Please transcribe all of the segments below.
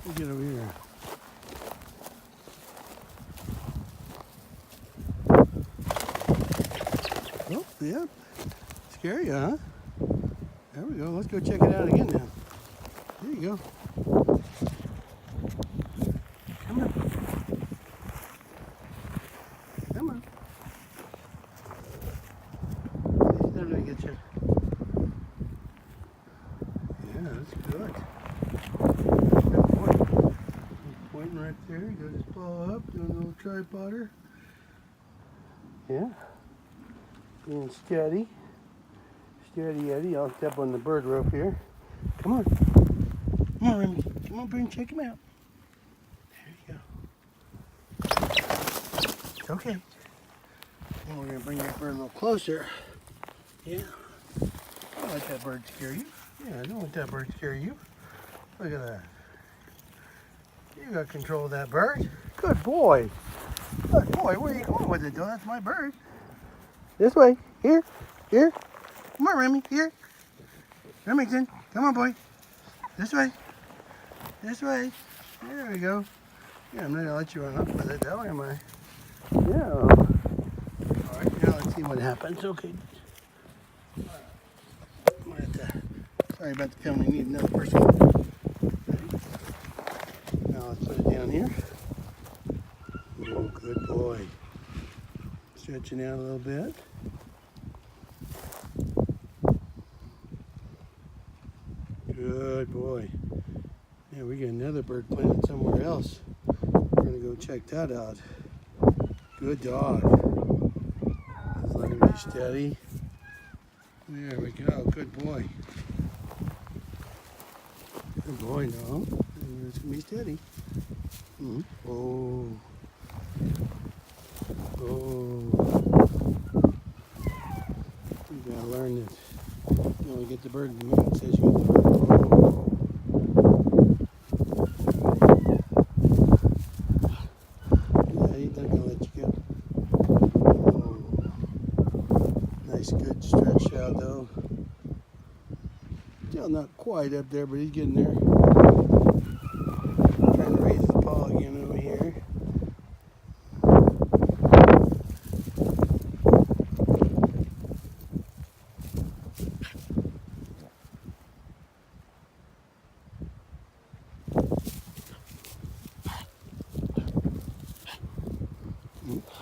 Let's get over here. Oh, yeah. Scary, huh? There we go. Let's go check it out again now. There you go. Come on. Come on. He's not going to get you. Yeah, that's good. Good point. He's pointing right there. He got his paw up, doing a little tripoder. Yeah. Being steady. Steady Eddie. I'll step on the bird rope here. Come on. Come on, Remy. Come on, Bryn, check him out. There you go. It's okay. And we're going to bring that bird a little closer. Yeah. Don't let that bird scare you. Yeah, don't let that bird scare you. Look at that. You got control of that bird. Good boy. Good boy. Where are you going with it, though? That's my bird. This way. Here. Here. Come on, Remy. Here. Remington. Come on, boy. This way. This way. There we go. Yeah, I'm not going to let you run up with it, though, am I? Yeah. All right, now let's see what happens. Okay. Sorry about the film. We need another person. Okay. Now let's put it down here. Oh, good boy. Stretching out a little bit. Good boy. Yeah, we got another bird planted somewhere else. We're gonna go check that out. Good dog. Just let him be steady. There we go. Good boy. Good boy, no. It's gonna be steady. Oh. Oh. You gotta learn this. You only get the bird in the moon. It says you get the bird. Oh. Yeah, he's not gonna let you go. Oh. Nice, good stretch out though. Still not quite up there, but he's getting there. Trying to raise his paw again over here.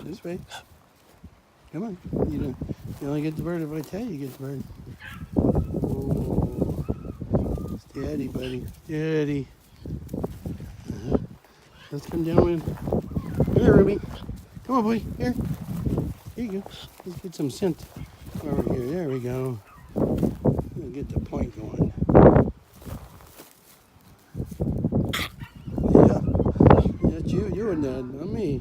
This way. Come on. You only get the bird if I tell you get the bird. Oh. Steady, buddy. Steady. Let's come down in. Here, Ruby. Come on, boy. Here. Here you go. Let's get some scent over here. There we go. We'll get the point going. Yeah. That's you. You're in that, not me.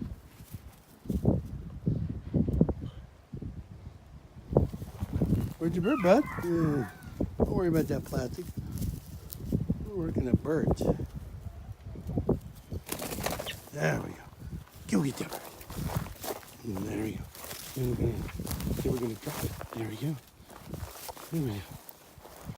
Where'd your bird, bud? Don't worry about that plastic. We're working at birds. There we go. Go get that bird. And there we go. Then we're gonna drop it. There we go. There we go.